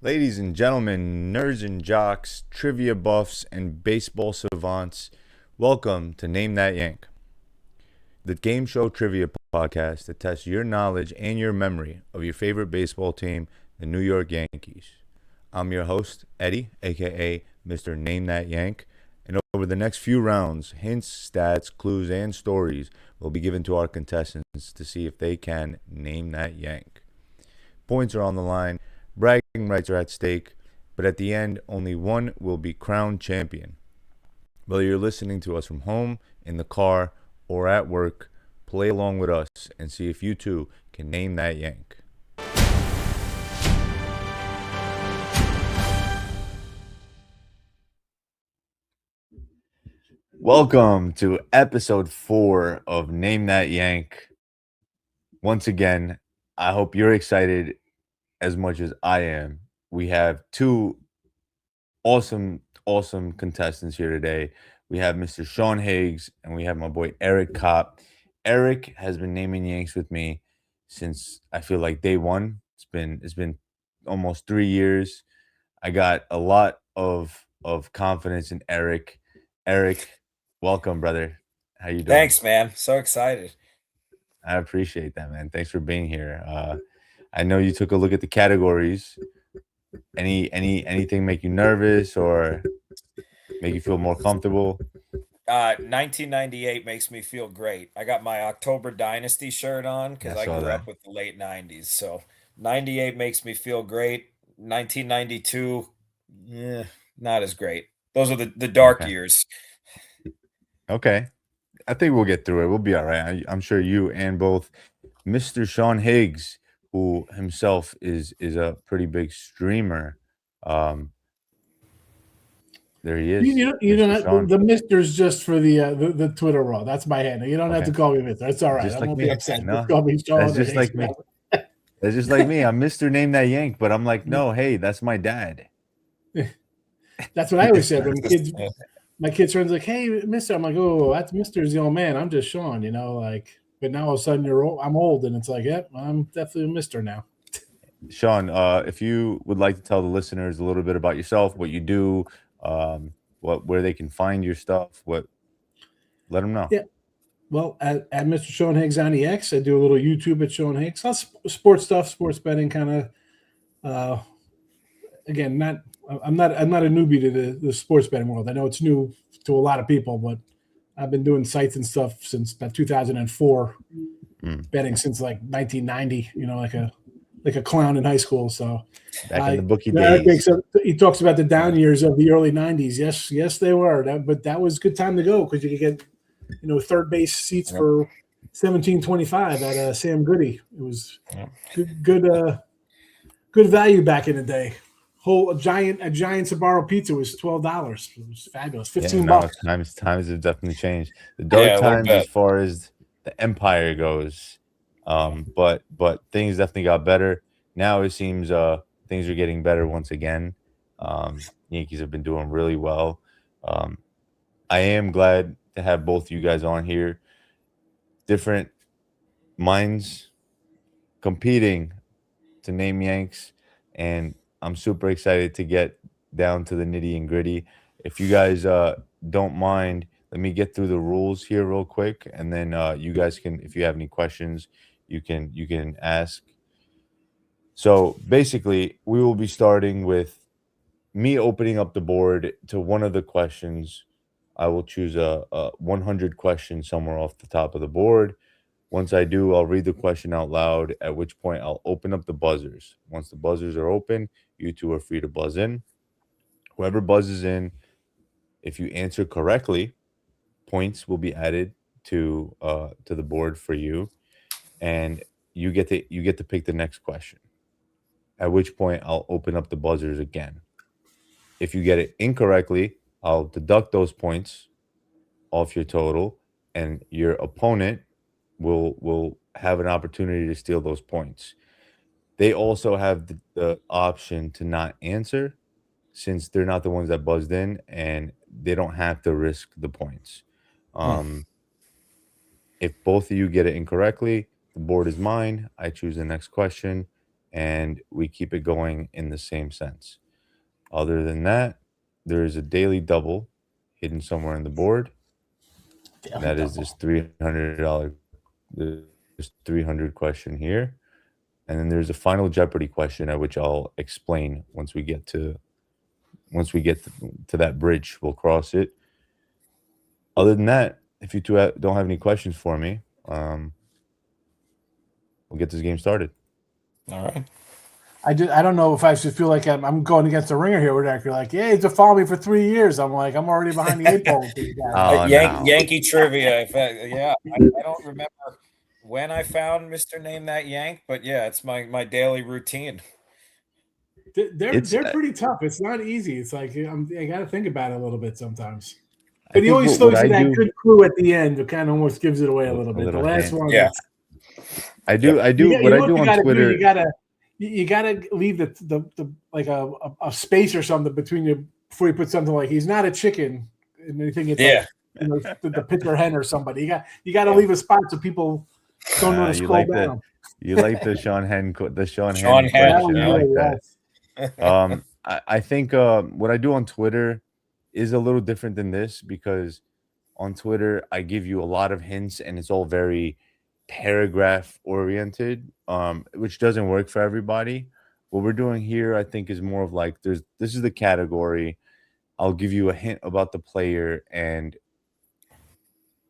Ladies and gentlemen, nerds and jocks, trivia buffs, and baseball savants, welcome to Name That Yank, the game show trivia podcast that tests your knowledge and your memory of your favorite baseball team, the New York Yankees. I'm your host, Eddie, aka Mr. Name That Yank, and over the next few rounds, hints, stats, clues, and stories will be given to our contestants to see if they can name that Yank. Points are on the line, bragging rights are at stake, but at the end, only one will be crowned champion. Whether you're listening to us from home, in the car, or at work, play along with us and see if you too can name that Yank. Welcome to episode 4 of Name That Yank. Once again, I hope you're excited as much as I am. We have two awesome contestants here today. We have Mr. Sean Higgs and we have my boy Eric Kopp. Eric has been naming Yanks with me since I feel like day one. It's been almost 3 years. I got a lot of confidence in Eric. Eric, welcome, brother. How you doing? Thanks, man. So excited. I appreciate that, man. Thanks for being here. I know you took a look at the categories. Anything make you nervous or make you feel more comfortable? 1998 makes me feel great. I got my October Dynasty shirt on I because I saw grew that. up with the late 90s. So 98 makes me feel great. 1992, yeah, not as great. Those are the dark Okay. years. Okay. I think we'll get through it. We'll be all right. I'm sure you and both Mr. Sean Higgs, who himself is a pretty big streamer. Um, there he You, is, you don't, you don't Mr. have, Sean. the Mister's just for the Twitter raw. That's my handle. You don't have Okay. to call me Mister. It's all right. Just I like won't be me. upset. Just No, call me that's Sean or just Higgs. like me. That's just like me. I'm Mr. Name That Yank, but I'm like, no, hey, that's my dad. That's what I always said when Just, kids, my kids friends like, "Hey, Mister," I'm like, "Oh, that's Mister's the old man. I'm just Sean." Like. But now all of a sudden you're old. I'm old, and it's like, yep, I'm definitely a Mister now. Sean, if you would like to tell the listeners a little bit about yourself, what you do, where they can find your stuff, let them know. Yeah. Well, at Mr. Sean Higgs on the X, I do a little YouTube at Sean Higgs. That's sports stuff, sports betting, kind of. Uh, Again, not I'm not a newbie to the sports betting world. I know it's new to a lot of people, but I've been doing sites and stuff since about 2004, Mm. betting since like 1990. Like a clown in high school. So Back in the bookie Eric days. he talks about the down years of the early 90s. Yes, they were. But that was a good time to go because you could get third base seats Yep. for 17.25 at Sam Goody. It was Yep. good value back in the day. A giant Sabaro pizza was $12. It was fabulous. Yeah, 15 no, bucks. times have definitely changed. The dark Yeah, a little times as bit. far as the empire goes. Yeah. But things definitely got better. Now it seems things are getting better once again. Yankees have been doing really well. Um, I am glad to have both you guys on here. Different minds competing to name Yanks, and I'm super excited to get down to the nitty and gritty. If you guys don't mind, let me get through the rules here real quick, and then you guys can, if you have any questions, you can ask. So basically, we will be starting with me opening up the board to one of the questions. I will choose a 100 question somewhere off the top of the board. Once I do, I'll read the question out loud, at which point I'll open up the buzzers. Once the buzzers are open, you two are free to buzz in. Whoever buzzes in, if you answer correctly, points will be added to the board for you, and you get to pick the next question. At which point I'll open up the buzzers again. If you get it incorrectly, I'll deduct those points off your total, and your opponent will have an opportunity to steal those points. They also have the option to not answer since they're not the ones that buzzed in and they don't have to risk the points. Hmm. Um, if both of you get it incorrectly, the board is mine. I choose the next question and we keep it going in the same sense. Other than that, there is a daily double hidden somewhere in the board. Daily That is double. this $300 this 300 question here. And then there's a final Jeopardy question at which I'll explain once we get to that bridge. We'll cross it. Other than that, if you two don't have any questions for me, we'll get this game started. All right. I don't know if I should feel like I'm going against the ringer here. Where they're like, yeah, he's followed me for 3 years. I'm like, I'm already behind the 8 ball with these guys. Oh, no. Yankee trivia. Yeah, I don't remember when I found Mr. Name That Yank, but yeah, it's my daily routine. They're pretty tough. It's not easy. It's like I got to think about it a little bit sometimes. I But he think always what throws I you that do- good clue at the end. It kind of almost gives it away a little bit. little The last hint. one, Yeah. I do what I do on Twitter. You gotta leave the like a space or something between you before you put something like he's not a chicken and you think it's like the pitcher hen or somebody. You got to leave a spot so people don't know to scroll down. You like the Sean Hen Sean question. Hen, I like that. Yes. I think what I do on Twitter is a little different than this because on Twitter I give you a lot of hints and it's all very paragraph oriented, which doesn't work for everybody. What we're doing here, I think, is more of like this is the category. I'll give you a hint about the player, and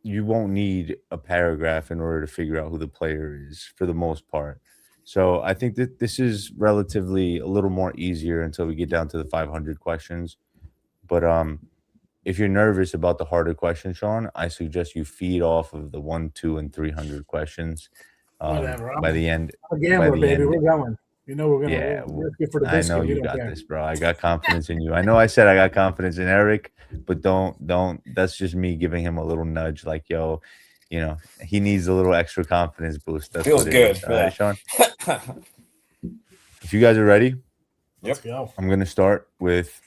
you won't need a paragraph in order to figure out who the player is for the most part. So I think that this is relatively a little more easier until we get down to the 500 questions. But if you're nervous about the harder questions, Sean, I suggest you feed off of the 1, 2, and 300 questions. Whatever. By the end, I'm a gambler, baby. We're going. You know we're gonna. Yeah, we're good for the I biscuit. know We you don't got care. this, bro. I got confidence in you. I know I said I got confidence in Eric, but don't. That's just me giving him a little nudge, like, yo, he needs a little extra confidence boost. That's Feels what it good. is. All right, Sean. If you guys are ready, Let's go. I'm gonna start with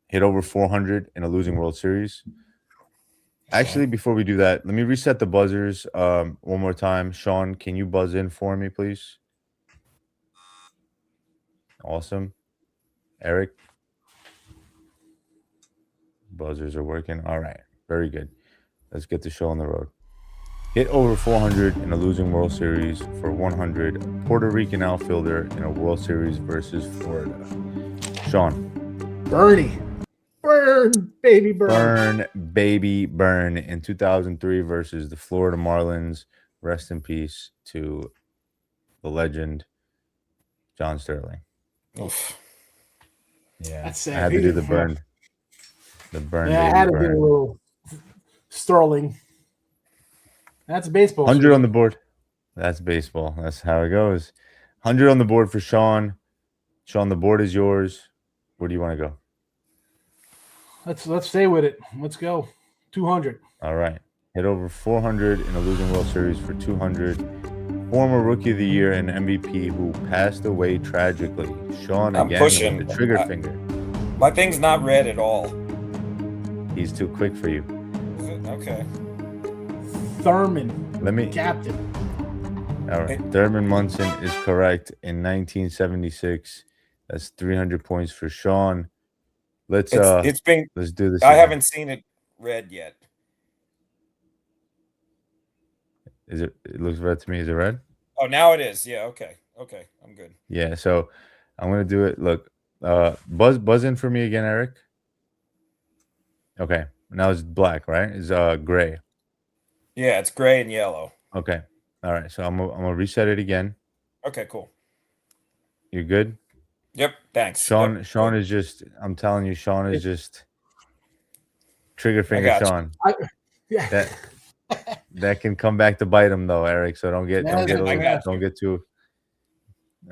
hit over 400 in a losing World Series. Actually, before we do that, let me reset the buzzers one more time. Sean, can you buzz in for me, please? Awesome. Eric? Buzzers are working. All right. Very good. Let's get the show on the road. Hit over 400 in a losing World Series for 100. Puerto Rican outfielder in a World Series versus Florida. Sean. Bernie. Burn, baby, burn. Burn, baby, burn in 2003 versus the Florida Marlins. Rest in peace to the legend, John Sterling. Oof. Yeah, That's sad. I had to do the burn. The burn, Yeah, baby, I had to burn. do a little Sterling. That's baseball. 100 on the board. That's baseball. That's how it goes. 100 on the board for Sean. Sean, the board is yours. Where do you want to go? Let's stay with it. Let's go. 200. All right. Hit over 400 in a losing World Series for 200. Former Rookie of the Year and MVP who passed away tragically. Sean I'm again pushing. with the trigger finger. My thing's not red at all. He's too quick for you. Is it? Okay. Thurman. Captain. All right. Thurman Munson is correct in 1976. That's 300 points for Sean. Let's do this. I haven't seen it red yet. Is it? It looks red to me. Is it red? Oh, now it is. Yeah. Okay. I'm good. Yeah. So I'm gonna do it. Look, buzz in for me again, Eric. Okay. Now it's black, right? It's gray. Yeah, it's gray and yellow. Okay. All right. So I'm gonna reset it again. Okay. Cool. You're good. Yep. Thanks. Sean. Yep. Sean is just. I'm telling you, Sean is just. Trigger finger, Sean. Yeah. That can come back to bite him though, Eric. So don't get too.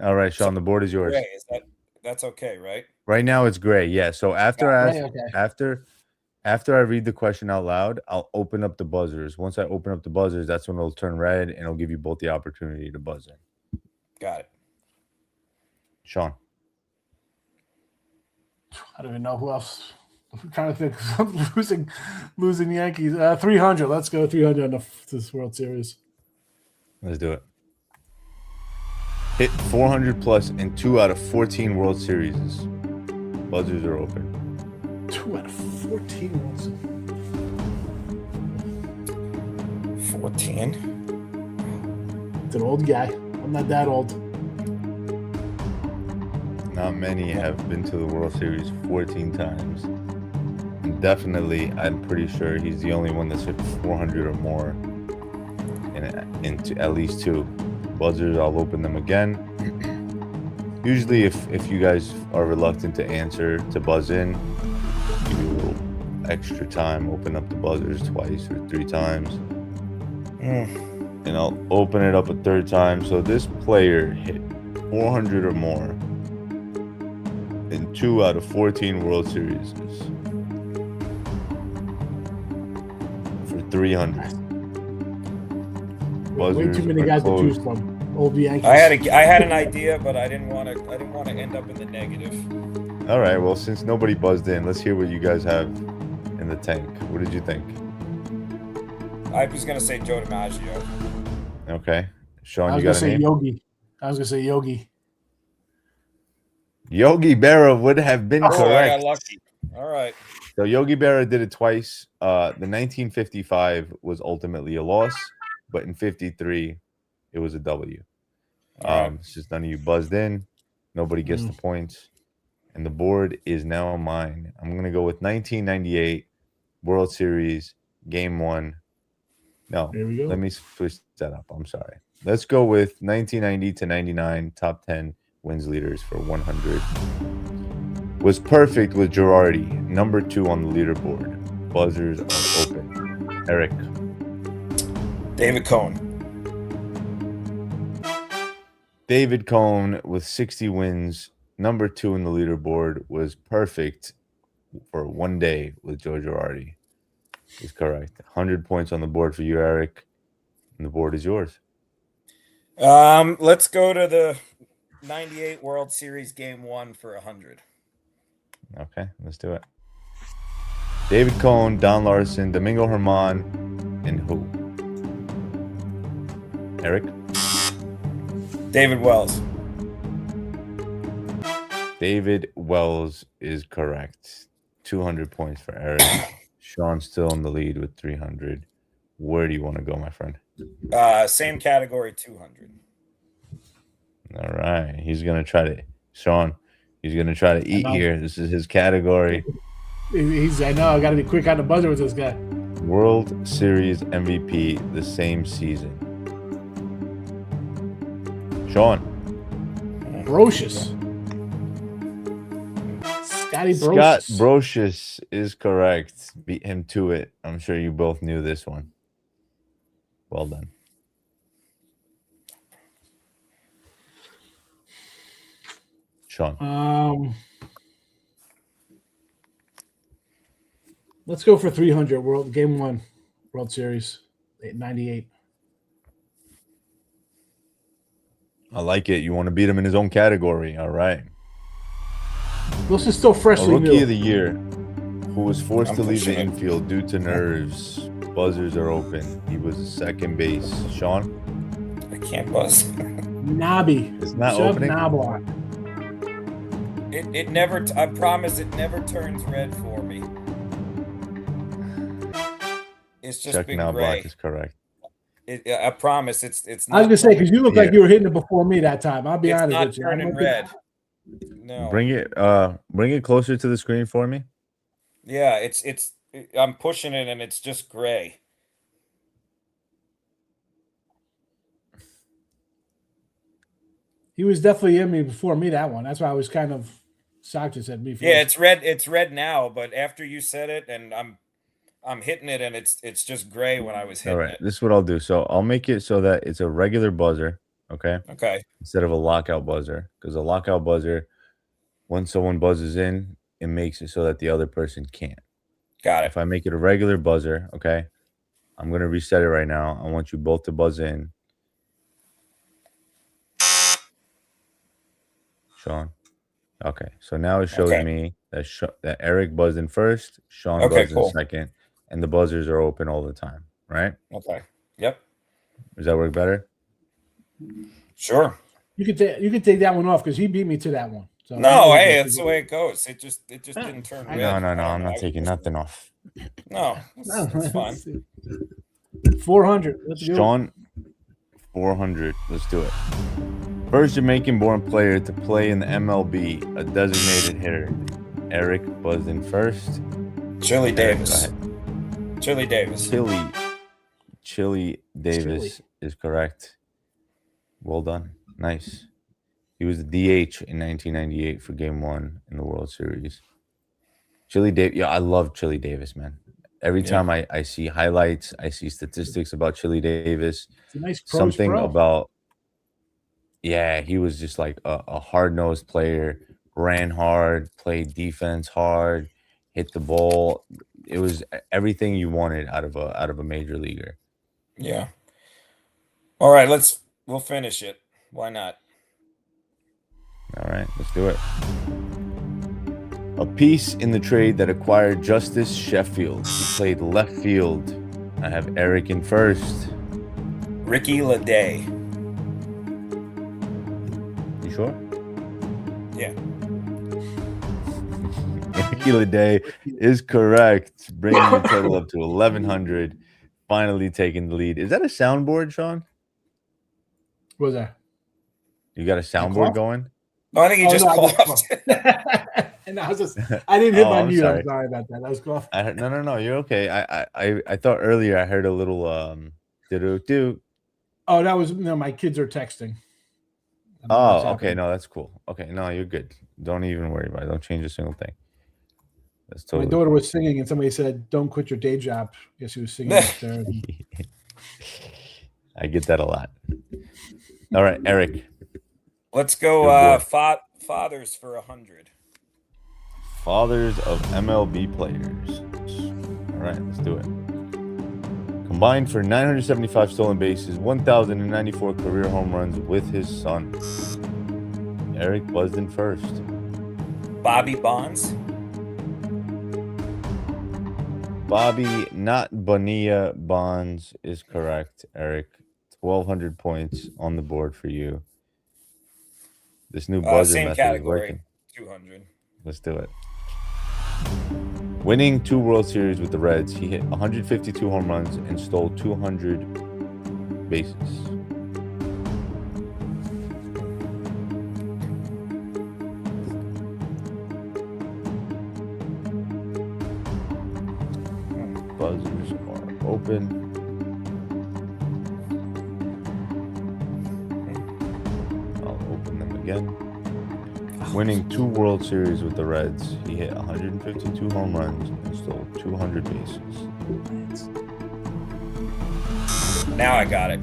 All right, Sean. The board is yours. Gray, that's okay, right? Right now it's gray. Yeah. So after I read the question out loud, I'll open up the buzzers. Once I open up the buzzers, that's when it'll turn red and it'll give you both the opportunity to buzz in. Got it. Sean. I don't even know who else. I'm trying to think. Losing Yankees. 300. Let's go 300 on this World Series. Let's do it. hit 400 plus in 2 out of 14 World Series. Buzzers are open. 2 out of 14 World Series. 14. It's an old guy. I'm not that old. Not many have been to the World Series 14 times. And definitely, I'm pretty sure he's the only one that's hit 400 or more into at least 2. Buzzers, I'll open them again. Usually, if you guys are reluctant to answer, to buzz in, give you a little extra time, open up the buzzers twice or 3 times. And I'll open it up a 3rd time. So this player hit 400 or more in 2 out of 14 World Series for 300. Way too many guys to choose from. Old Yankees. I had an idea, but I didn't want to end up in the negative. All right. Well, since nobody buzzed in, let's hear what you guys have in the tank. What did you think? I was gonna say Joe DiMaggio. Okay, Sean, I was you got gonna a say name? Yogi. I was gonna say Yogi. Yogi Berra would have been I correct. got lucky. All right. So Yogi Berra did it twice. The 1955 was ultimately a loss, but in 53, it was a W. Right. It's just none of you buzzed in. Nobody gets the points. And the board is now mine. I'm going to go with 1998 World Series, Game 1. No, There we go. let me switch that up. I'm sorry. Let's go with 1990 to 99 top 10 wins leaders for 100. Was perfect with Girardi, number 2 on the leaderboard. Buzzers are open. Eric. David Cohn. David Cohn with 60 wins, number 2 in the leaderboard, was perfect for 1 day with Joe Girardi. Is correct. 100 points on the board for you, Eric. And the board is yours. Let's go to the 98 World Series Game 1 for 100. Okay, let's do it. David Cohn, Don Larson, Domingo Germán, and who? Eric? David Wells. David Wells is correct. 200 points for Eric. Sean's still in the lead with 300. Where do you want to go, my friend? Same category, 200. All right. He's going to try to, Sean, he's going to try to eat here. This is his category. I know. I got to be quick on the buzzer with this guy. World Series MVP the same season. Sean. Brocious. Scotty Brocious. Scott Brocious is correct. Beat him to it. I'm sure you both knew this one. Well done. Sean. Let's go for 300. Game 1 World Series 98. I like it. You want to beat him in his own category. All right. This is still freshly Rookie new. of the year who was forced to leave the infield due to nerves. Buzzers are open. He was second base. Sean? I can't buzz. Nobby. It's not Shove opening? Knobloch. It never, I promise it never turns red for me. It's just Chuck been Knobloch gray. is correct. I promise it's not. I was going to say, because you look like you were hitting it before me that time. I'll be honest with you. It's not turning red. No. Bring it closer to the screen for me. Yeah, I'm pushing it and it's just gray. He was definitely in me before me, that one. That's why I was kind of shocked you said me first. Yeah, it's red. It's red now, but after you said it, and I'm hitting it, and it's just gray when I was hitting All right, it. this is what I'll do. So I'll make it so that it's a regular buzzer, okay? Okay. Instead of a lockout buzzer, because a lockout buzzer, when someone buzzes in, it makes it so that the other person can't. Got it. If I make it a regular buzzer, okay, I'm going to reset it right now. I want you both to buzz in. Sean. Okay, so now it shows me that Eric buzzed in first, Sean buzzed in second, and the buzzers are open all the time, right? Okay. Yep. Does that work better? Sure. You could take that one off because he beat me to that one. So No, hey, that's the way it goes. It just didn't turn red. No, I don't I'm know. not taking nothing off. No, that's fine. 400. Let's go. Sean, 400. Let's do it. First Jamaican-born player to play in the MLB, a designated hitter. Eric buzzed in first. Chili Eric, Davis. go ahead. Chili Davis. Chili Davis is correct. Well done. Nice. He was the DH in 1998 for Game 1 in the World Series. Chili Davis. Yeah, I love Chili Davis, man. Every time I see highlights, I see statistics about Chili Davis. It's a nice Something pro. about, he was just like a hard-nosed player, ran hard, played defense hard, hit the ball. It was everything you wanted out of a major leaguer. Yeah. All right, we'll finish it. Why not? All right, let's do it. A piece in the trade that acquired Justice Sheffield. He played left field. I have Eric in first. Ricky Leday. You sure? Yeah. Ricky Leday is correct, bringing the total up to 1,100. Finally taking the lead. Is that a soundboard, Sean? What was that? You got a soundboard going? No, I think he just coughed. And I didn't hit my mute. I'm sorry about that. I was coughing. No. You're okay. I thought earlier I heard a little do. Oh, that was my kids are texting. Oh, okay. No, that's cool. Okay, no, you're good. Don't even worry about it. Don't change a single thing. That's totally. My daughter was singing, and somebody said, "Don't quit your day job." I guess she was singing up there. I get that a lot. All right, Eric. Let's go fathers for 100. Fathers of MLB players. All right, let's do it. Combined for 975 stolen bases, 1,094 career home runs with his son. Eric buzzed in first. Bobby Bonds. Bobby, not Bonilla, Bonds is correct, Eric. 1,200 points on the board for you. This new buzzer same method category, is working. 200. Let's do it. Winning 2 World Series with the Reds, he hit 152 home runs and stole 200 bases. Buzzers are open. I'll open them again. Winning 2 World Series with the Reds, he hit 152 home runs and stole 200 bases. Now I got it.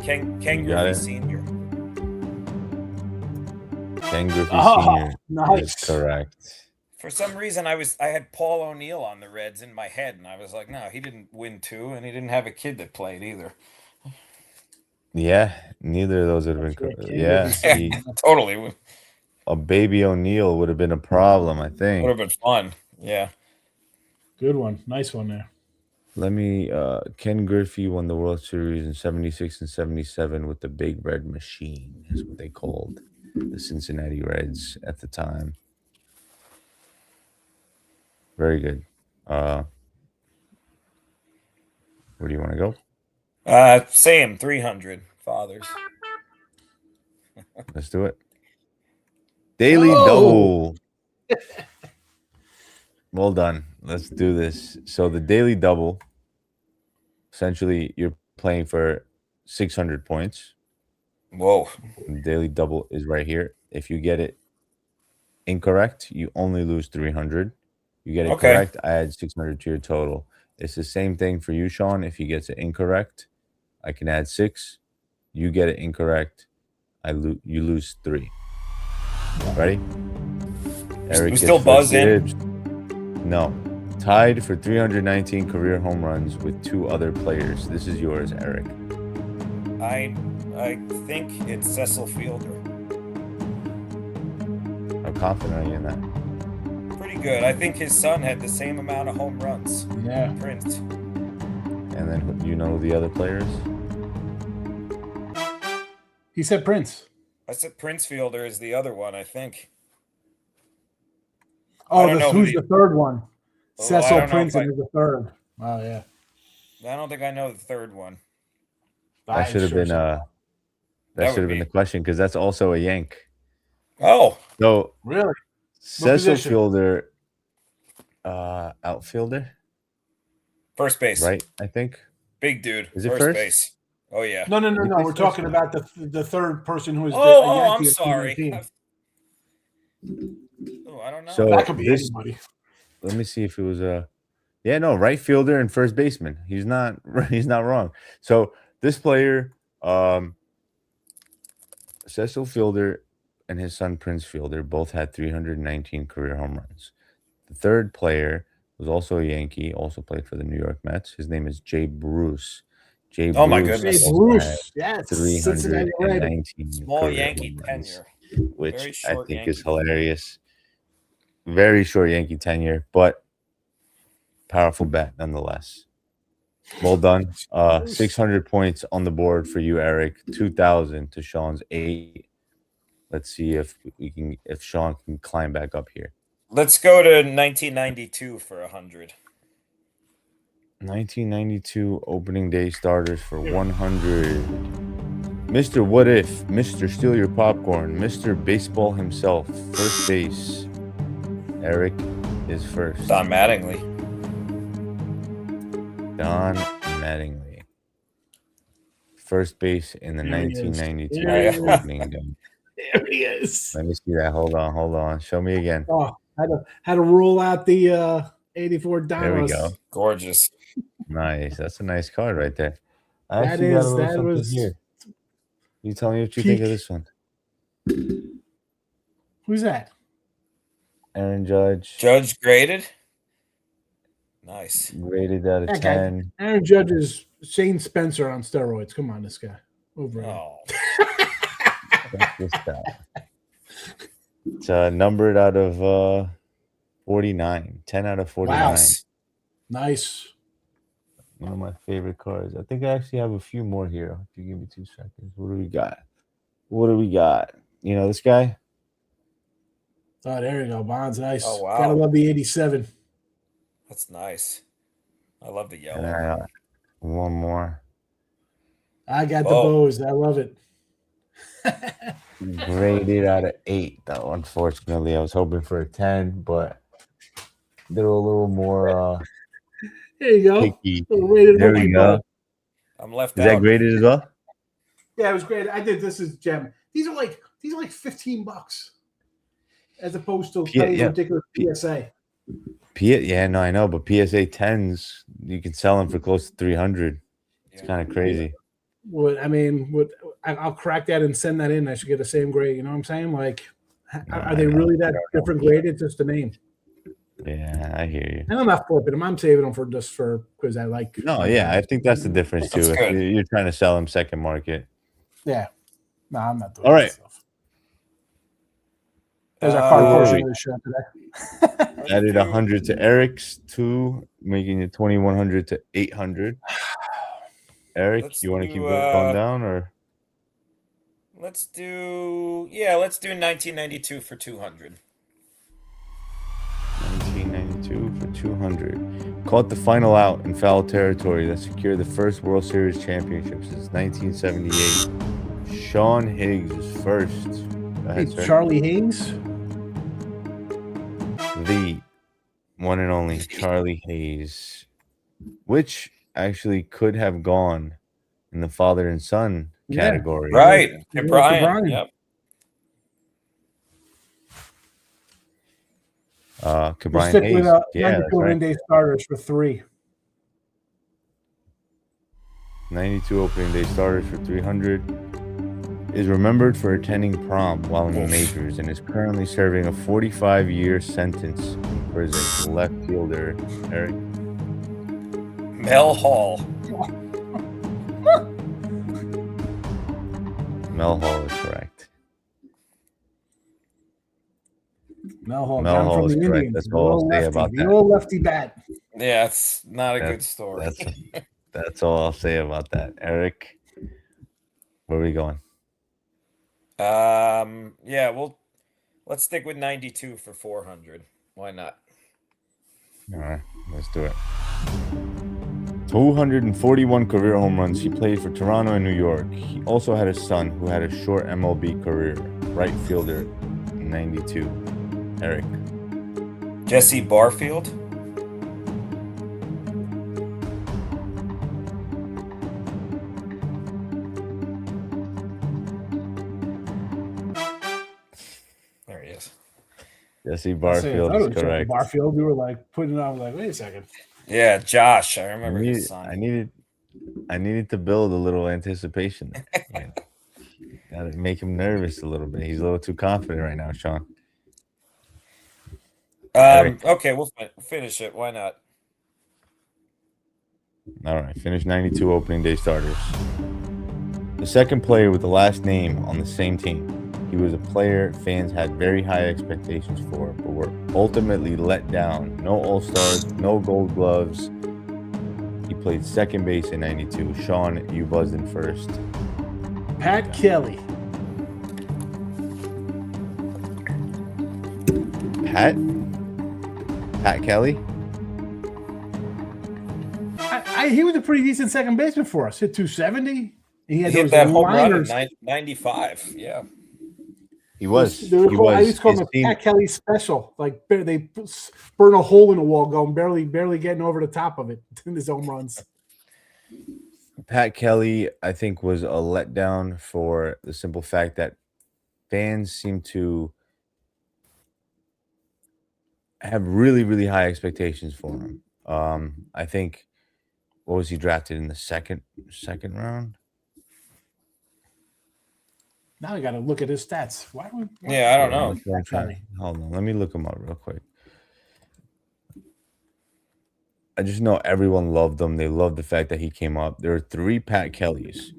Ken Griffey Sr. Ken Griffey Sr. Nice. is correct. For some reason, I had Paul O'Neill on the Reds in my head, and I was like, no, he didn't win 2, and he didn't have a kid that played either. Yeah, neither of those would have been correct. Yeah, totally. A baby O'Neill would have been a problem, I think. Would have been fun. Yeah. Good one. Nice one there. Let me Ken Griffey won the World Series in 76 and 77 with the Big Red Machine, is what they called the Cincinnati Reds at the time. Very good. Where do you want to go? Same, 300 fathers. Let's do it. Daily double. Well done. Let's do this. So the daily double, essentially you're playing for 600 points. Whoa. The daily double is right here. If you get it incorrect, you only lose 300. You get it correct, I add 600 to your total. It's the same thing for you, Sean. If you get it incorrect, I can add 6. You get it incorrect, you lose 3. Ready? Eric, we still buzz in? No. Tied for 319 career home runs with 2 other players. This is yours, Eric. I think it's Cecil Fielder. How confident are you in that? Pretty good. I think his son had the same amount of home runs. Yeah. Prince. And then you know the other players? He said Prince. I said Prince Fielder is the other one, I think. Oh, don't know who who's the third one? Oh, I Cecil don't know if Princeton is the third. Oh yeah. I don't think I know the third one. That should have been That that should would have been be. the question because that's also a Yank. Oh, So Really? Cecil position? Fielder, outfielder, first base. right? I think. Big dude. Is it First first? base. Oh yeah. No. Did he play We're first? talking about the third person who is a Oh, Yankee I'm in sorry. 2019. Oh, I don't know. So That could be this, anybody. let me see if it was a, yeah, no, right fielder and first baseman. He's not wrong. So this player, Cecil Fielder and his son Prince Fielder both had 319 career home runs. The third player was also a Yankee, also played for the New York Mets. His name is Jay Bruce. Jay Oh, my Bruce goodness. also had Bruce, yes, Cincinnati Red. 319 Small career Yankee home runs, tenure. Very which I short think Yankee is hilarious. Very short Yankee tenure, but powerful bat nonetheless. Well done. 600 points on the board for you, Eric. 2,000 to Sean's 8. Let's see if Sean can climb back up here. Let's go to 1992 for 100. 1992 opening day starters for 100. Mr. What If, Mr. Steal Your Popcorn, Mr. Baseball himself, first base. Eric is first. Don Mattingly. Don Mattingly. First base in the There he is. 1992 There he is. opening day. There he is. Let me see that. Hold on. Show me again. Oh, had to roll out the 84 Dinos. There we go. Gorgeous. Nice. That's a nice card right there. I That actually got a is- little that something was here. You tell me what you think of peak. this one. Who's that? Aaron Judge. Judge graded. Nice. Rated out of That guy. 10. Aaron Judge is Shane Spencer on steroids. Come on, this guy. Over it. Oh, Check this out. It's numbered out of 49. 10 out of 49. Wow. Nice. One of my favorite cards. I think I actually have a few more here. If you give me 2 seconds. What do we got? You know this guy? Oh, there you go. Bonds, nice. Oh, wow. Gotta love the 87. that's nice. I love the And yellow. I got one more. I got the Oh. bows. I love it. Graded out of 8, though. Unfortunately, I was hoping for a 10, but they're a little more There you go. picky. Rated There monkey we ball. go. I'm left Is out. that graded as well? Yeah, it was great. I did this as gem. These are like $15 as opposed to Yeah, paying yeah. ridiculous PSA. Yeah, no, I know, but PSA 10s, you can sell them for close to 300. It's Yeah. kind of crazy. I'll crack that and send that in. I should get the same grade. You know what I'm saying? Like, No, are I they know. really that I don't know. different graded? Just the name. Yeah, I hear you. And I'm not flipping them. I'm saving them for because I like. No, yeah, I think that's the difference too. That's If good. you're trying to sell them second market. Yeah. No, I'm not doing All that right. stuff. There's our Uh, card where were portion we? of the show today. Added 100 to Eric's 2, making it 2,100 to 800. Eric, Let's you want to do, keep going down or? Let's do 1992 for 200. 1992 for 200. Caught the final out in foul territory that secured the first World Series championship since 1978. Sean Higgs is first. Go ahead, Hey, sir. Charlie Haynes. The one and only Charlie Hayes, which actually could have gone in the father and son Yeah. category. Right. Yeah, And Brian. Brian. Yep. We'll Brian stick Hayes. with Yeah, 92 that's right. opening day starters for 3. 92 opening day starters for 300. Is remembered for attending prom while in the majors and is currently serving a 45-year sentence in prison. Left fielder, Eric. Mel Hall. Mel Hall is correct. Mel Hall, Mel down Hall from is the correct. Indians. That's The all I'll old say lefty, about the that. old lefty bat. Yeah, it's not a That- good story. That's all I'll say about that. Eric, where are we going? Yeah, let's stick with 92 for 400. Why not? All right, let's do it. 241 career home runs. He played for Toronto and New York. He also had a son who had a short MLB career. Right fielder, 92. Eric. Jesse Barfield. There he is. Jesse I thought Barfield it is was Jesse correct. Barfield. We were like putting it on. Like, wait a second. Yeah, Josh. I remember his son. I needed to build a little anticipation there. Yeah. Gotta make him nervous a little bit. He's a little too confident right now, Sean. Eric. Okay, we'll finish it. Why not? All right, finish 92 opening day starters. The second player with the last name on the same team. He was a player fans had very high expectations for, but were ultimately let down. No All-Stars, no Gold Gloves. He played second base in 92. Sean, you buzzed in first. Pat Kelly. Pat Kelly? He was a pretty decent second baseman for us. Hit 270. He had hit that home run in 95. Yeah. He was. I used to call him a Pat Kelly special. Like they burn a hole in the wall, going barely getting over the top of it in his home runs. Pat Kelly, I think, was a letdown for the simple fact that fans seem to have really, really high expectations for him. I think, what was he drafted in the second round? Now I got to look at his stats. Why? Yeah, I don't know. Hold on, let me look him up real quick. I just know everyone loved him. They loved the fact that he came up. There are 3 Pat Kellys.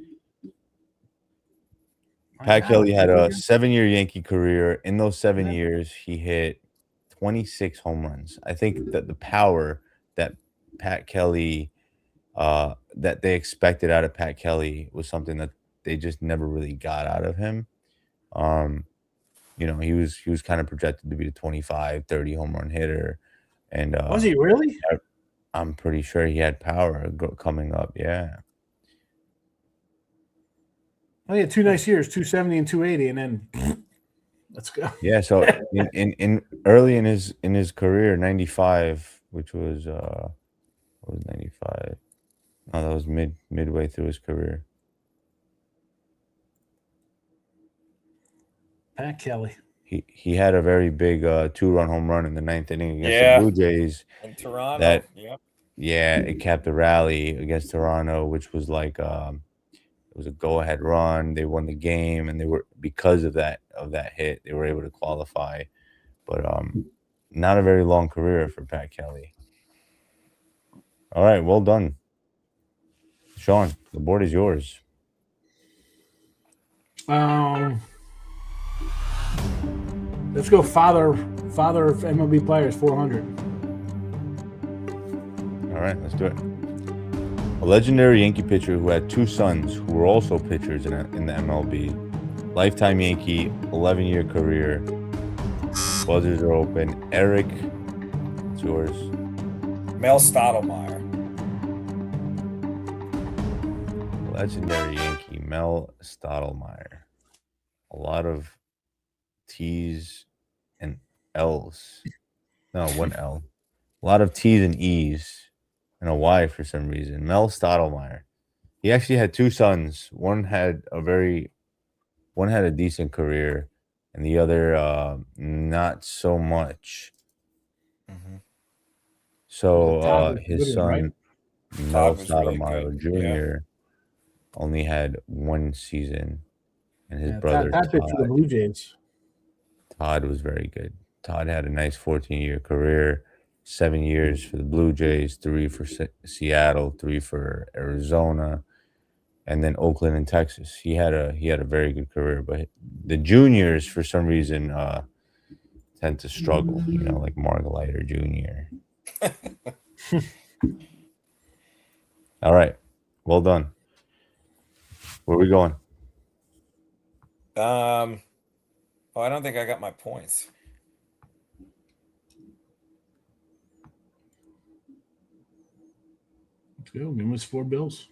Pat Kelly had a 7-year Yankee career. In those 7 years, he hit 26 home runs. I think that the power that Pat Kelly, that they expected out of Pat Kelly was something that they just never really got out of him. He was kind of projected to be the 25, 30 home run hitter. And was he really? I'm pretty sure he had power coming up. Yeah. Oh, he had 2 nice years, 270 and 280, and then let's go. Yeah. So in early in his career, 95, which was what was 95? No, that was midway through his career. Pat Kelly. He had a very big 2-run home run in the 9th inning against the Blue Jays. In Toronto. It capped a rally against Toronto, which was like it was a go-ahead run. They won the game, and they were, because of that hit, they were able to qualify. But not a very long career for Pat Kelly. All right, well done, Sean. The board is yours. Let's go father of MLB players, 400. All right, let's do it. A legendary Yankee pitcher who had 2 sons who were also pitchers in the MLB. Lifetime Yankee, 11-year career. Buzzers are open. Eric, it's yours. Mel Stottlemyre. Legendary Yankee, Mel Stottlemyre. A lot of T's and L's. No, 1 L. A lot of T's and E's and a Y for some reason. Mel Stottlemyre. He actually had 2 sons. One had a decent career, and the other not so much. Mm-hmm. So his son, right? Mel Stottlemyre Jr., only had 1 season, and his brother Todd pitched for the Blue Jays. Todd was very good. Todd had a nice 14-year career, 7 years for the Blue Jays, 3 for Seattle, 3 for Arizona, and then Oakland and Texas. He had a very good career, but the juniors, for some reason, tend to struggle. Like Margoliter Jr. All right, well done. Where are we going? Oh, I don't think I got my points. Let's go. Give us 4 bills.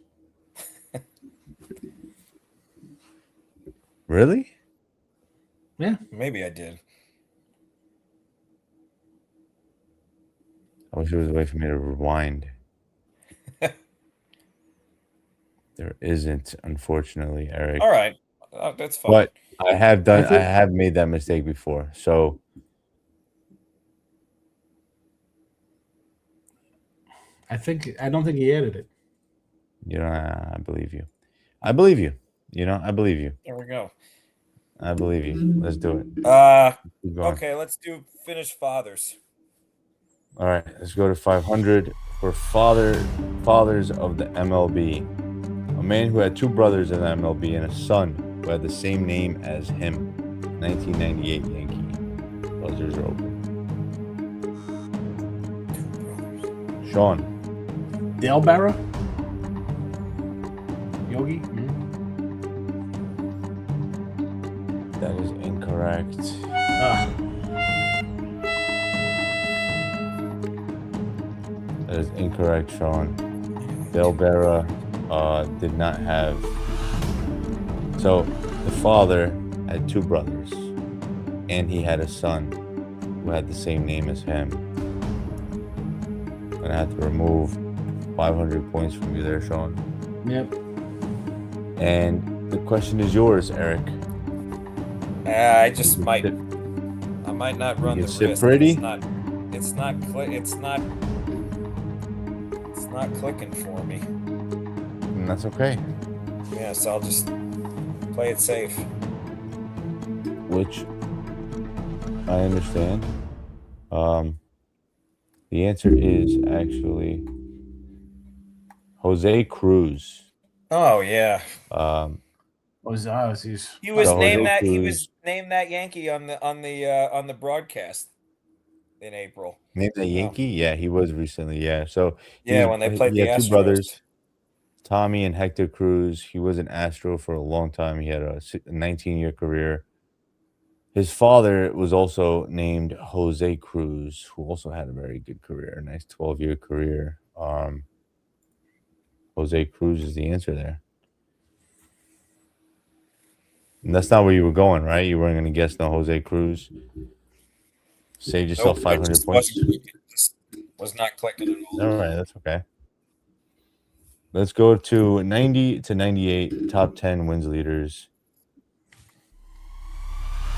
Really? Yeah. Maybe I did. I wish there was a way for me to rewind. There isn't, unfortunately, Eric. All right. That's fine. But I have made that mistake before. So I don't think he added it. you know, I believe you. I believe you. You know, I believe you. There we go. I believe you. Let's do it. Keep going. Okay, let's do finish fathers. All right, let's go to 500 for fathers of the MLB. A man who had 2 brothers in the MLB and a son who had the same name as him. 1998 Yankee. Buzzers are open. Sean. Dale Barra? Yogi? That is incorrect. That is incorrect, Sean. Dale Barra did not have. So the father had 2 brothers, and he had a son who had the same name as him. I'm gonna have to remove 500 points from you there, Sean. Yep. And the question is yours, Eric. I just might. I might not run the sit risk. pretty? It's not clicking for me. And that's okay. Yeah, so I'll just play it safe. Which I understand. The answer is actually Jose Cruz. Oh yeah. He was He was So named Jose that. He Cruz- was named that Yankee on the broadcast in April. Name That Yankee? Yeah, he was recently. Yeah. So When they played he the had 2 Astros. brothers, Tommy and Hector Cruz. He was an Astro for a long time. He had a 19-year career. His father was also named Jose Cruz, who also had a very good career, a nice 12-year career. Jose Cruz is the answer there. And that's not where you were going, right? You weren't going to guess no Jose Cruz. Saved yourself 500 points. Was not clicking at all. All right, that's okay. Let's go to 90 to 98 top 10 wins leaders.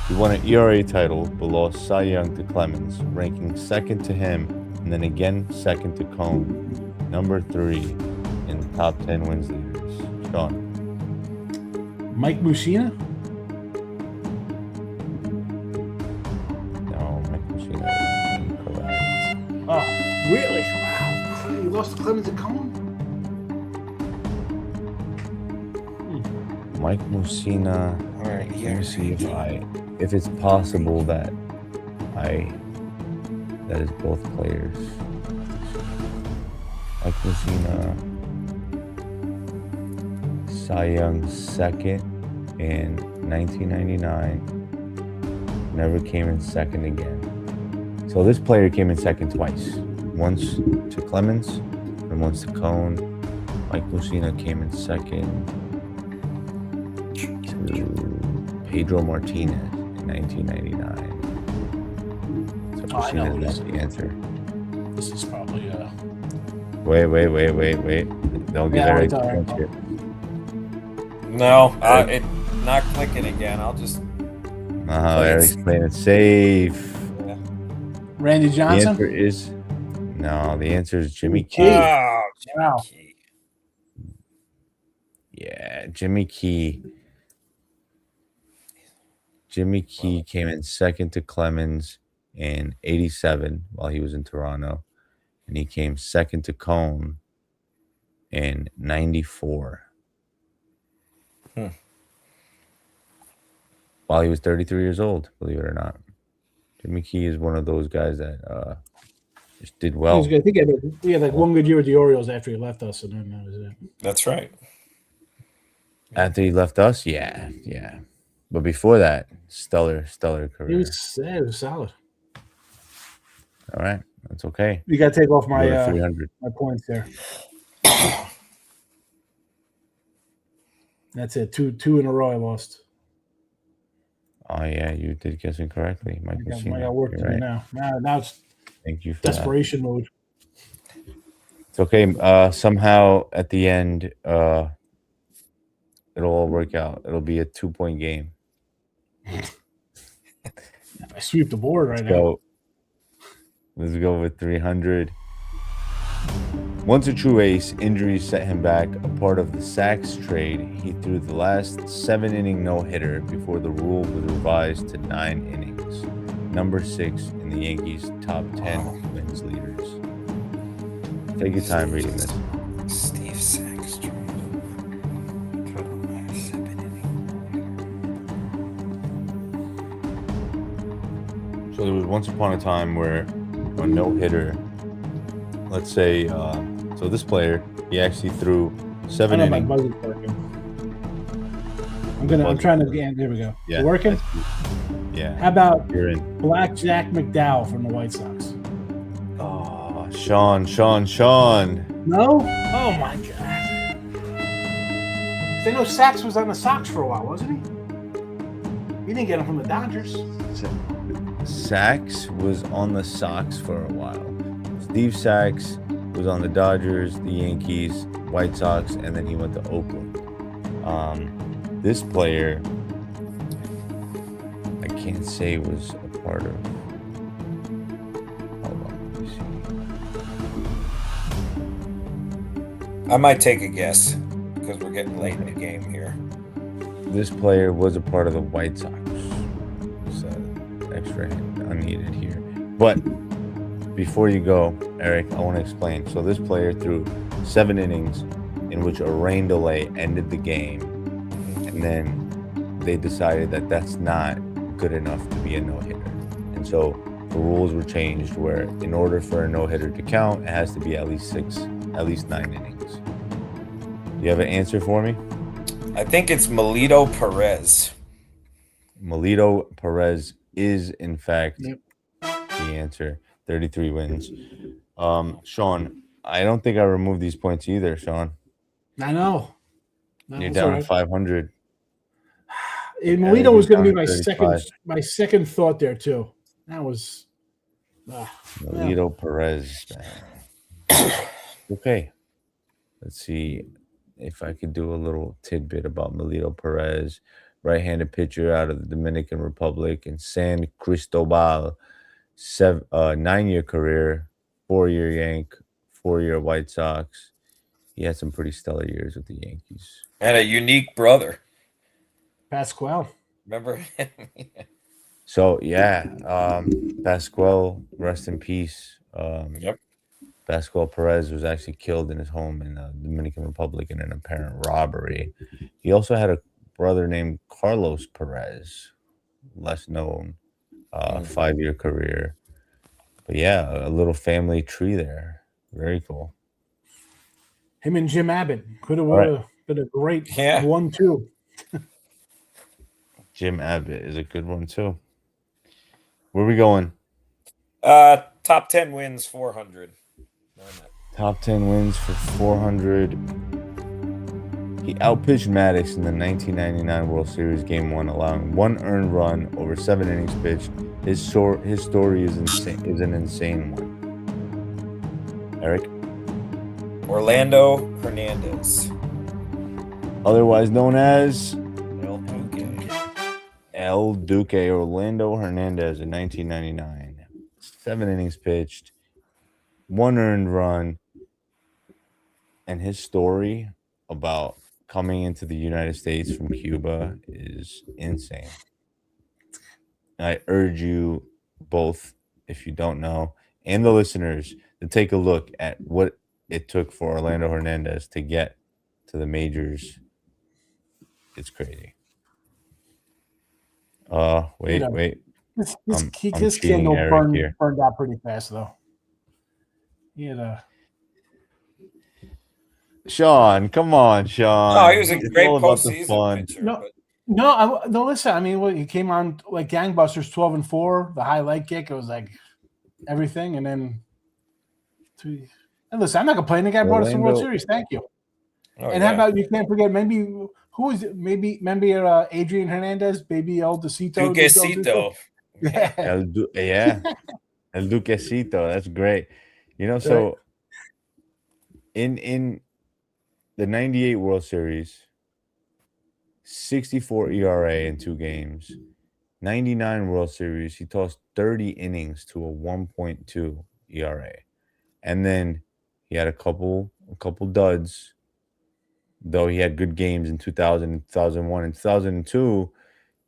He won an ERA title, but lost Cy Young to Clemens, ranking second to him, and then again second to Cone. Number 3 in the top 10 wins leaders. Sean. Mike Mussina? No, Mike Mussina is incorrect. Oh, really? Wow. You lost to Clemens and Cone? Mike Mussina. All right, Let me see if it's possible that is both players. Mike Mussina, Cy Young second in 1999. Never came in second again. So this player came in second twice. Once to Clemens and once to Cone. Mike Mussina came in second to Pedro Martinez in 1999. So Mussina is not the answer. This is probably Wait. Don't give Eric the right. chance. No, it not clicking again. I'll just. Eric's playing it safe. Yeah. Randy Johnson? The answer is Jimmy Key. Oh, Jimmy Key. Yeah, Jimmy Key. Jimmy Key came in second to Clemens in 87 while he was in Toronto. And he came second to Cone in 94. While he was 33 years old, believe it or not. Jimmy Key is one of those guys that just did well. I think he had like one good year with the Orioles after he left us, and then that was it. That's right. After he left us? Yeah. But before that, stellar It career. was solid. All right, that's okay. You got to take off Go to 300. my points there. That's it. Two in a row I lost. Oh yeah, you did guess it correctly, Michael. I got work to do now. Now it's Thank you for desperation mode. It's okay. Somehow at the end, it'll all work out. It'll be a 2-point game. I sweep the board right now. So let's go with 300. Once a true ace, injuries set him back. A part of the Sachs trade, he threw the last 7-inning no-hitter before the rule was revised to 9 innings. Number 6 in the Yankees' top 10 wins leaders. Take your time reading this. Steve Sachs trade. So there was once upon a time where a no-hitter, let's say, so this player, he actually threw 7 innings. My buzzer's working. I'm trying to get. There we go. Yeah, working. Yeah. How about You're in. Black Jack McDowell from the White Sox? Oh, Sean. No? Oh my God! I know Sachs was on the Sox for a while, wasn't he? He didn't get him from the Dodgers. Sachs was on the Sox for a while. Steve Sachs was on the Dodgers, the Yankees, White Sox, and then he went to Oakland. This player, I can't say was a part of. Hold on, let me see. I might take a guess because we're getting late in the game here. This player was a part of the White Sox. So extra unneeded here. But before you go, Eric, I want to explain. So this player threw 7 innings in which a rain delay ended the game. And then they decided that that's not good enough to be a no-hitter. And so the rules were changed where in order for a no-hitter to count, it has to be at least 9 innings. Do you have an answer for me? I think it's Melito Perez. Melito Perez is, in fact, Yep. the answer. 33 wins. Sean, I don't think I removed these points either, Sean. I know. No, You're it's down all to right. 500. And Melito was going to be down to my second thought there too. That was Melito Perez. Man. Okay. Let's see if I could do a little tidbit about Melito Perez, right-handed pitcher out of the Dominican Republic in San Cristobal. 9-year career, 4-year Yank, 4-year White Sox. He had some pretty stellar years with the Yankees. And a unique brother. Pasquale. Remember him? So, yeah, Pasquale, rest in peace. Yep. Pasquale Perez was actually killed in his home in the Dominican Republic in an apparent robbery. He also had a brother named Carlos Perez, less known, 5-year career. But yeah, a little family tree there. Very cool. Him and Jim Abbott could have been a great 1-2. Jim Abbott is a good one too. Where are we going? Top 10 wins, 400. Top 10 wins for 400. He outpitched Maddox in the 1999 World Series Game 1, allowing 1 earned run over 7 innings pitched. His story is an insane one. Eric? Orlando Hernandez. Otherwise known as El Duque. Orlando Hernandez in 1999. 7 innings pitched, 1 earned run, and his story about coming into the United States from Cuba is insane. I urge you both, if you don't know, and the listeners, to take a look at what it took for Orlando Hernandez to get to the majors. It's crazy. Wait. This I'm kid cheating Eric here. burned out pretty fast though. He had a Sean, come on, Sean. No, he was a It's great all about the postseason fun. pitcher. No. But No, listen. I mean, he came on like gangbusters, 12-4, the high leg kick. It was like everything, and then. And listen, I'm not complaining. The guy brought us the World Series. Thank you. Oh, and how about you can't forget maybe who is it? Maybe Adrian Hernandez, baby El Duquesito. Duquesito. Yeah. El Duquesito. That's great. So in the 98 World Series, 64 ERA in 2 games. 99 World Series, he tossed 30 innings to a 1.2 ERA. And then he had a couple duds, though he had good games in 2000, 2001, and 2002,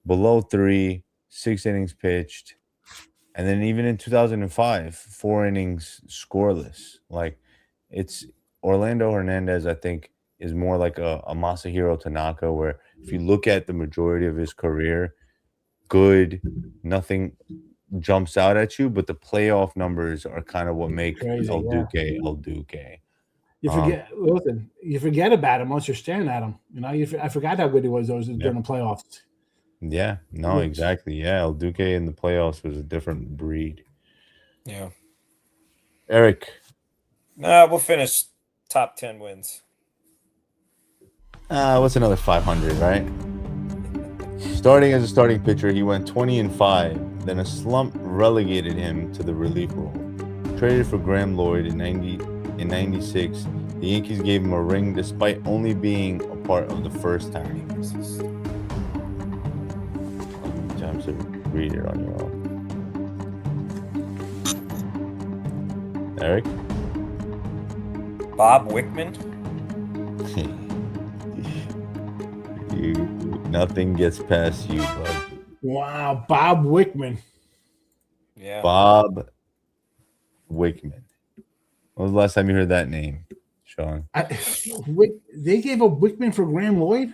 below 3, 6 innings pitched. And then even in 2005, 4 innings scoreless. Like, it's Orlando Hernandez, I think, is more like a Masahiro Tanaka, where if you look at the majority of his career, good, nothing jumps out at you, but the playoff numbers are kind of what make El Duque El Duque. You forget about him once you're staring at him. I forgot how good he was during the playoffs. Yeah, no, exactly. Yeah, El Duque in the playoffs was a different breed. Yeah. Eric. We'll finish top 10 wins. What's another 500, right? Starting as a starting pitcher, he went 20-5. Then a slump relegated him to the relief role. Traded for Graham Lloyd in 96, the Yankees gave him a ring despite only being a part of the first time. Time to read it on your own. Eric? Bob Wickman? Nothing gets past you, bud. Wow, Bob Wickman. Yeah. Bob Wickman. When was the last time you heard that name, Sean? They gave up Wickman for Graham Lloyd?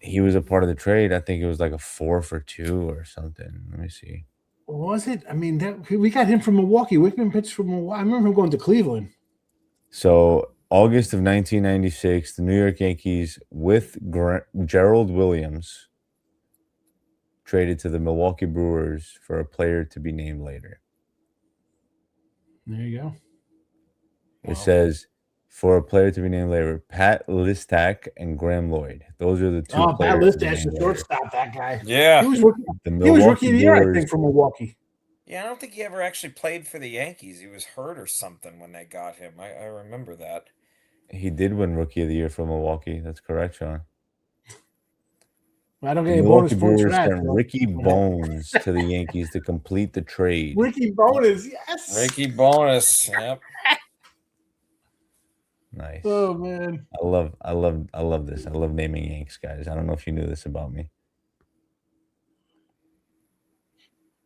He was a part of the trade. I think it was like a 4-for-2 or something. Let me see. Was it? I mean, we got him from Milwaukee. Wickman pitched from Milwaukee. I remember him going to Cleveland. So August of 1996, the New York Yankees with Gerald Williams traded to the Milwaukee Brewers for a player to be named later. There you go. It says, for a player to be named later, Pat Listak and Graham Lloyd. Those are the two players. Pat Listak's the shortstop, that guy. Yeah. He was rookie of the year, I think, from Milwaukee. Yeah, I don't think he ever actually played for the Yankees. He was hurt or something when they got him. I remember that. He did win Rookie of the Year for Milwaukee. That's correct, Sean. I don't get any bonus points for that. Sent Ricky Bones to the Yankees to complete the trade. Ricky Bones, yes. Ricky Bones, yep. Nice. Oh man, I love this. I love naming Yanks, guys. I don't know if you knew this about me.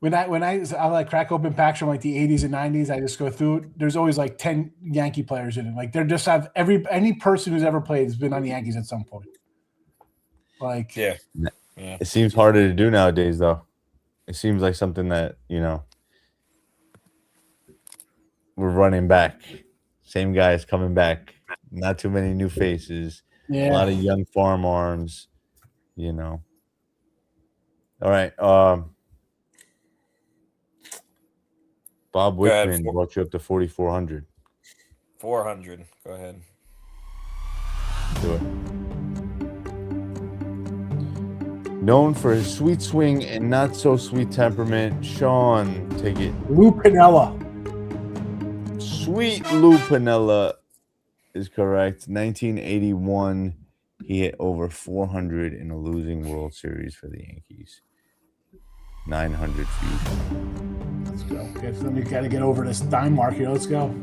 When I like crack open packs from like the 80s and 90s, I just go through it. There's always like 10 Yankee players in it. Like they're just have any person who's ever played has been on the Yankees at some point. Like yeah. It seems harder to do nowadays, though. It seems like something that we're running back. Same guys coming back. Not too many new faces. Yeah. A lot of young farm arms. All right. Bob Wickman brought you up to 4,400. 400. Go ahead. Do it. Known for his sweet swing and not so sweet temperament, Sean, take it. Lou Piniella. Sweet Lou Piniella is correct. 1981, he hit over 400 in a losing World Series for the Yankees. 900 feet. Let's go. We got to get over this dime mark here. Let's go.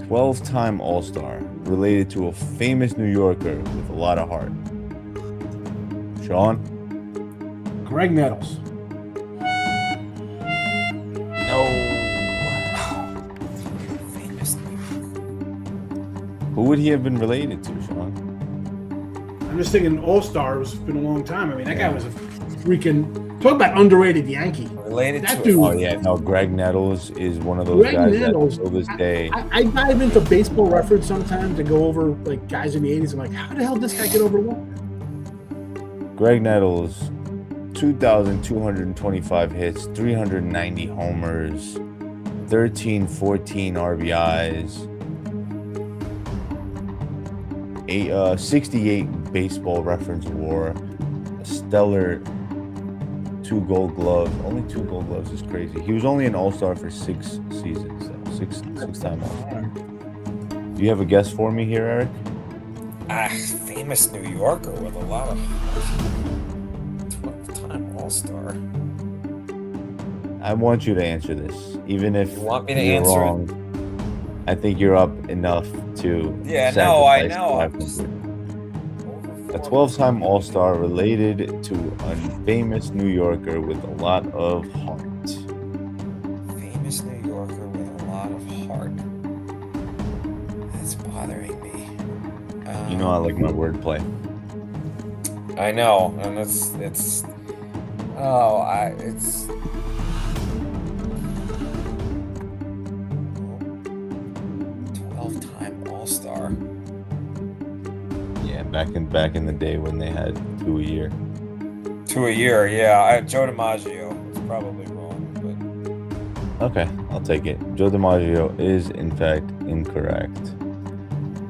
12-time All-Star, related to a famous New Yorker with a lot of heart. Sean? Greg Nettles. No. Who would he have been related to, Sean? I'm just thinking All-Star. It's been a long time. I mean, that guy was a freaking... Talk about underrated Yankee. Related that to dude. Oh, yeah. No, Greg Nettles is one of those guys Nettles, that till this day. I dive into Baseball Reference sometimes to go over like guys in the 80s. I'm like, how the hell did this guy get overlooked? Greg Nettles, 2,225 hits, 390 homers, 14 RBIs, 68 Baseball Reference WAR, a stellar 2 Gold Gloves. Only 2 Gold Gloves is crazy. He was only an All-Star for 6 seasons, though. Six-time All-Star. Do you have a guess for me here, Eric? Famous New Yorker with a lot of 12-time All-Star. I want you to answer this, even if You want me to you're answer wrong. I think you're up enough to Yeah, no, I sacrifice know. 500. A 12-time All-Star related to a famous New Yorker with a lot of heart. Famous New Yorker with a lot of heart. That's bothering me. You know I like my wordplay. I know, and it's 12-time All-Star. Yeah, back in the day when they had 2 a year. 2 a year, yeah. Joe DiMaggio was probably wrong, Okay, I'll take it. Joe DiMaggio is in fact incorrect,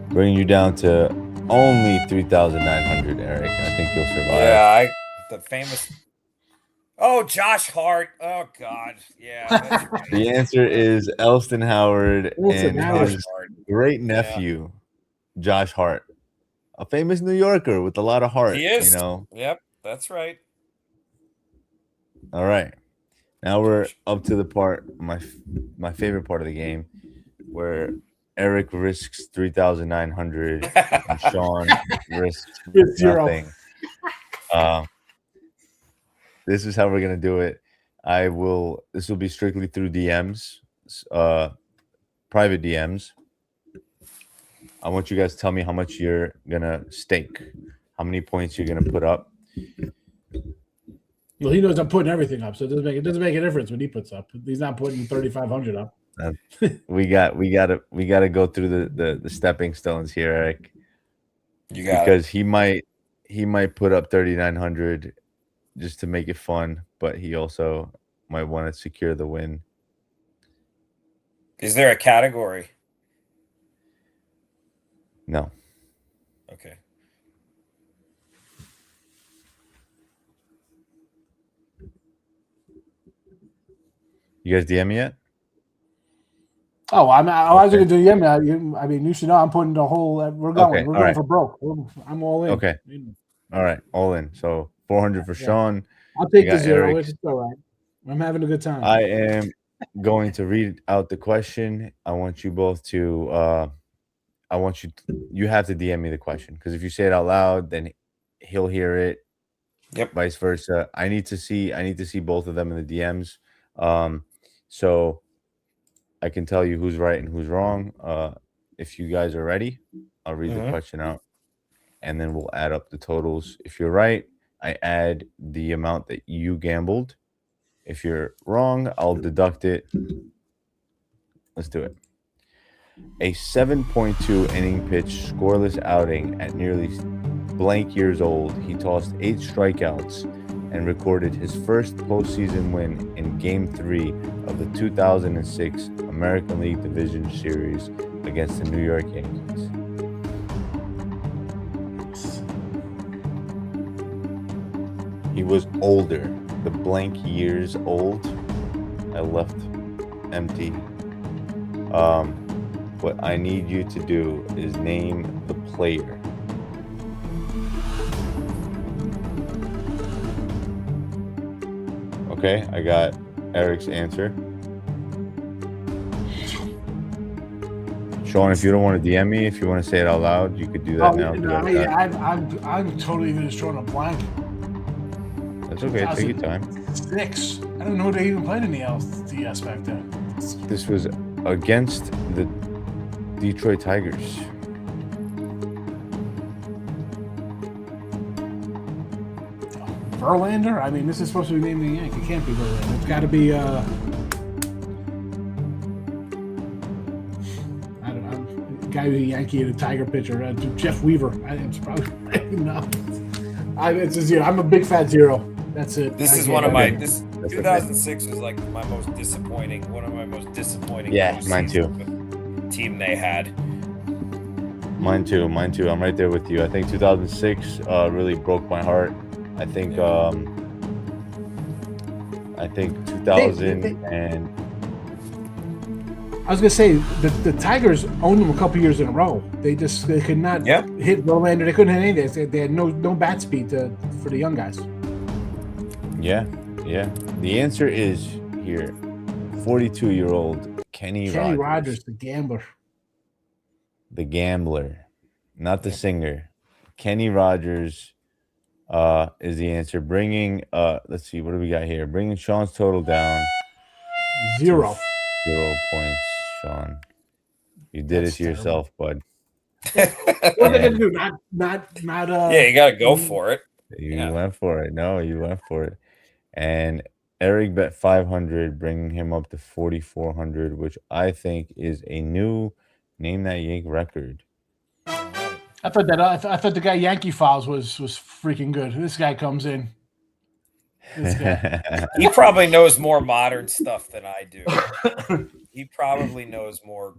bringing you down to only 3,900, Eric. I think you'll survive. Yeah, the famous. Oh, Josh Hart. Oh God, yeah. That's right. The answer is Elston Howard and Howard. his great nephew, Josh Hart, a famous New Yorker with a lot of heart. He is. You know. Yep, that's right. All right, now we're up to the part my favorite part of the game, where Eric risks 3,900 and Sean risks nothing. This is how we're gonna do it. This will be strictly through DMs, private DMs. I want you guys to tell me how much you're gonna stake, how many points you're gonna put up. Well, he knows I'm putting everything up, so it doesn't make a difference when he puts up. He's not putting 3,500 up. We gotta go through the stepping stones here, Eric. Because he might put up 3,900 just to make it fun, but he also might want to secure the win. Is there a category? No. Okay. You guys DM me yet? Oh, I was going to do DM. I mean, you should know I'm putting the whole. We're going. We're going for broke. I'm all in. Okay. All right, all in. So 400 for Sean. I'll take the zero. It's all right. I'm having a good time. I am going to read out the question. I want you both to. You have to DM me the question, because if you say it out loud, then he'll hear it. Yep. Vice versa. I need to see both of them in the DMs. So I can tell you who's right and who's wrong. If you guys are ready, I'll read the question out, and then we'll add up the totals. If you're right, I add the amount that you gambled. If you're wrong, I'll deduct it. Let's do it. A 7.2 inning pitch scoreless outing at nearly blank years old, he tossed 8 strikeouts and recorded his first postseason win in Game 3 of the 2006 American League Division Series against the New York Yankees. He was older. The blank years old, I left empty. What I need you to do is name the player. Okay, I got Eric's answer. Sean, if you don't want to DM me, if you want to say it out loud, you could do that now. I'm totally just drawing a blank. That's okay. Take your time. 6. I don't know who they even played in the LCS back then. This was against the Detroit Tigers. Verlander? I mean, this is supposed to be named the Yank. It can't be Verlander. It's got to be. I don't know. Guy who's a Yankee and a Tiger pitcher. Jeff Weaver. It's probably no. It's a 0. I'm a big fat 0. That's it. This is one of my. This 2006 was like my most disappointing. One of my most disappointing. Yeah, mine too. Team they had. Mine too. I'm right there with you. I think 2006 really broke my heart. I think 2000 and I was gonna say the Tigers owned them a couple years in a row. They could not hit Verlander. They couldn't hit anything. They had no bat speed for the young guys. Yeah. The answer is here. 42-year-old Kenny Rogers, the gambler. The gambler, not the singer. Kenny Rogers is the answer. Bringing let's see, what do we got here? Bringing Sean's total down. 0. 0 points, Sean. You did it to yourself, bud. What are they gonna do? Not. Yeah, you gotta go for it. You went for it. No, you went for it. And Eric bet 500, bringing him up to 4,400, which I think is a new Name That Yank record. I thought the guy Yankee Files was freaking good. This guy comes in. This guy. He probably knows more modern stuff than I do. He probably knows more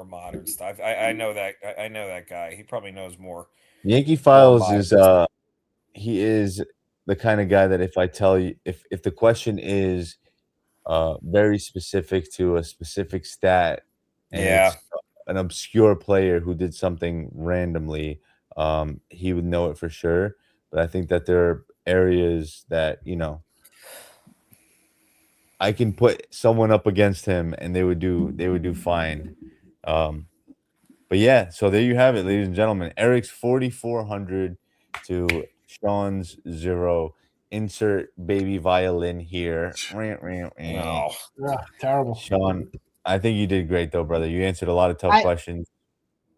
modern stuff. I know that. I know that guy. He probably knows more. Yankee Files is he is the kind of guy that if I tell you if the question is very specific to a specific stat and it's an obscure player who did something randomly, he would know it for sure. But I think that there are areas that, I can put someone up against him and they would do fine. But yeah, so there you have it, ladies and gentlemen. Eric's 4,400 to Sean's 0. Insert baby violin here. No. Terrible. Sean, I think you did great though, brother. You answered a lot of tough questions.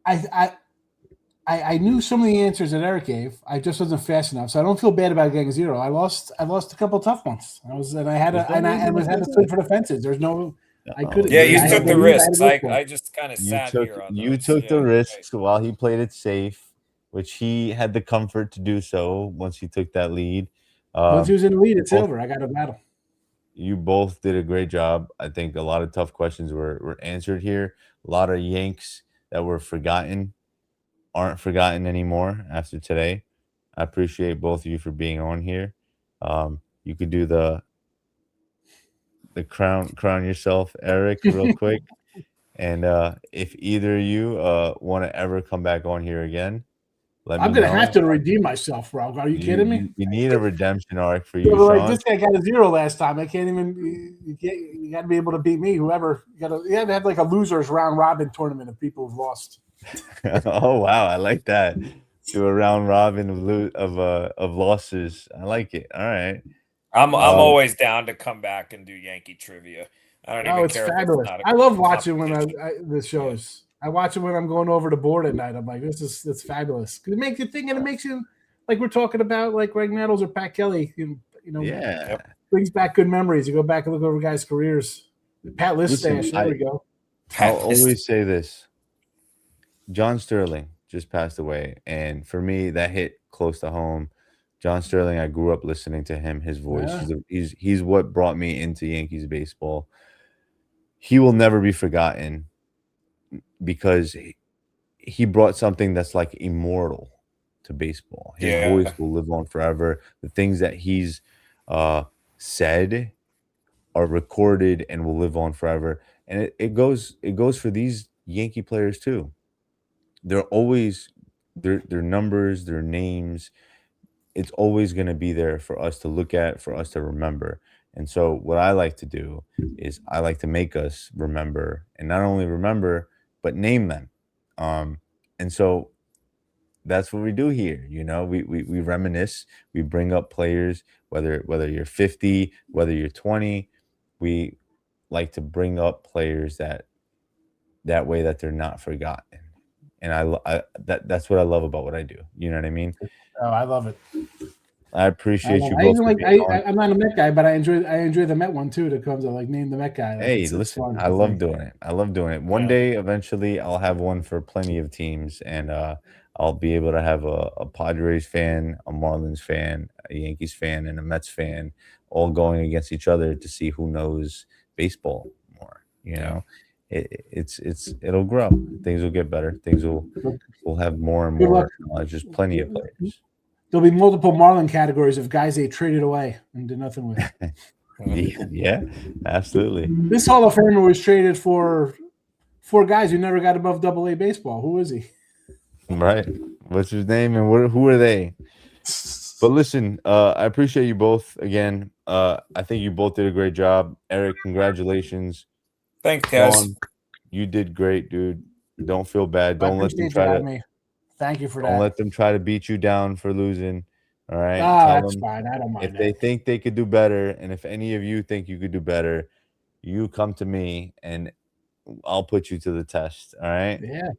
I knew some of the answers that Eric gave. I just wasn't fast enough, so I don't feel bad about getting 0. I lost a couple tough ones. I had to swing for the fences. There's no, I couldn't. Yeah, you took the risks. I just kind of sat here on those. You took the risks while he played it safe, which he had the comfort to do so once he took that lead. Once he was in the lead, it's over. I got a battle. You both did a great job. I think a lot of tough questions were answered here. A lot of Yanks that were forgotten aren't forgotten anymore after today. I appreciate both of you for being on here. You could do the crown yourself, Eric, real quick. And if either of you want to ever come back on here again, I'm going to have to redeem myself, bro. Are you kidding me? You need a redemption arc for you, like, Sean. this guy got a 0 last time. I can't even. You got to be able to beat me. Whoever you got to have like a losers round robin tournament of people who've lost. Oh wow, I like that. Do a round robin of losses. I like it. All right. I'm always down to come back and do Yankee trivia. I don't even care. It's fabulous. I love watching when the shows. I watch it when I'm going over the board at night. I'm like, it's fabulous. It makes you think, and it makes you like we're talking about like Greg Nettles or Pat Kelly. Brings back good memories. You go back and look over guys' careers. Pat Listash, there we go. I'll always say this. John Sterling just passed away, and for me, that hit close to home. John Sterling, I grew up listening to him, his voice. Yeah. He's what brought me into Yankees baseball. He will never be forgotten because he brought something that's like immortal to baseball. His voice will live on forever. The things that he's said are recorded and will live on forever. And it goes for these Yankee players too. They're always their numbers, their names. It's always going to be there for us to look at, for us to remember. And so what I like to do is I like to make us remember, and not only remember, but name them. And so that's what we do here. We reminisce, we bring up players, whether you're 50, whether you're 20, we like to bring up players that way that they're not forgotten. And that's what I love about what I do. You know what I mean? Oh, I love it. I appreciate you both. I'm not a Met guy, but I enjoy the Met one too. That comes out like Name the Met guy. Hey, listen, I love doing it. One day, eventually, I'll have one for plenty of teams, and I'll be able to have a Padres fan, a Marlins fan, a Yankees fan, and a Mets fan all going against each other to see who knows baseball more. It'll grow. Things will get better. We'll have more and Good luck. more knowledge. There's plenty of players. There'll be multiple Marlin categories of guys they traded away and did nothing with. Yeah, absolutely. This Hall of Famer was traded for 4 guys who never got above AA baseball. Who is he? Right. What's his name and who are they? But listen, I appreciate you both again. I think you both did a great job. Eric, congratulations. Thanks, guys. Sean, you did great, dude. Don't feel bad. Don't let them try to. Thank you for that. Don't let them try to beat you down for losing. All right. That's fine. I don't mind. If they think they could do better, and if any of you think you could do better, you come to me and I'll put you to the test. All right. Yeah,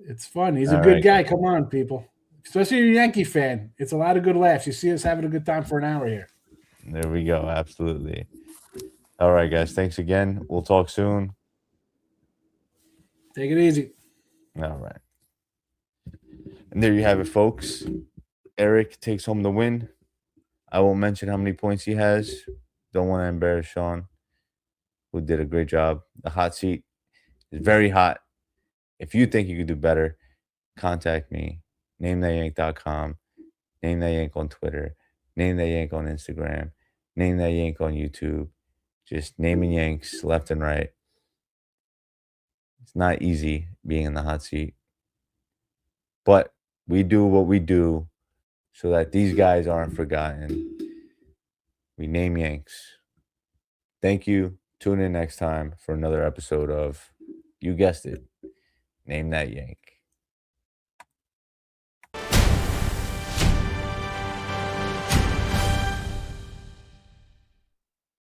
it's fun. He's a good guy. Come on, people. Especially a Yankee fan. It's a lot of good laughs. You see us having a good time for an hour here. There we go. Absolutely. All right, guys. Thanks again. We'll talk soon. Take it easy. All right. And there you have it, folks. Eric takes home the win. I won't mention how many points he has. Don't want to embarrass Sean, who did a great job. The hot seat is very hot. If you think you could do better, contact me. NameThatYank.com. Name That Yank on Twitter. Name That Yank on Instagram. Name That Yank on YouTube. Just naming Yanks left and right. It's not easy being in the hot seat. But we do what we do so that these guys aren't forgotten. We name Yanks. Thank you. Tune in next time for another episode of, you guessed it, Name That Yank.